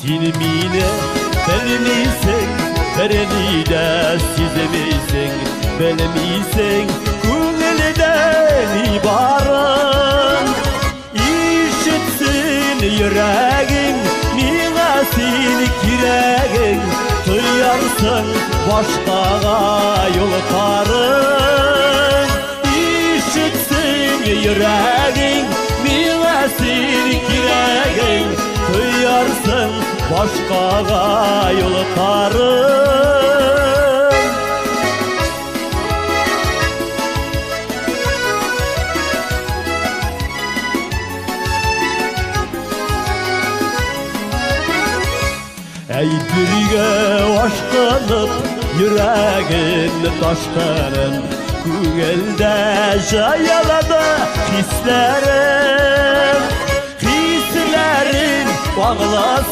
mine bilmeysen, vereni de sizemeysen, bilmeysen, köngülden ibarın. İşitsin yüreğin, mine seni kireğin, duyarsın başkağa yolkarın. İşitsin yüreğin, mine seni kireğin, duyarsın başkağa yolkarın. Ey birge aşkınıp yüreğin taşkının, Güngelde jayaladı hislerim, hislerin bağlasın.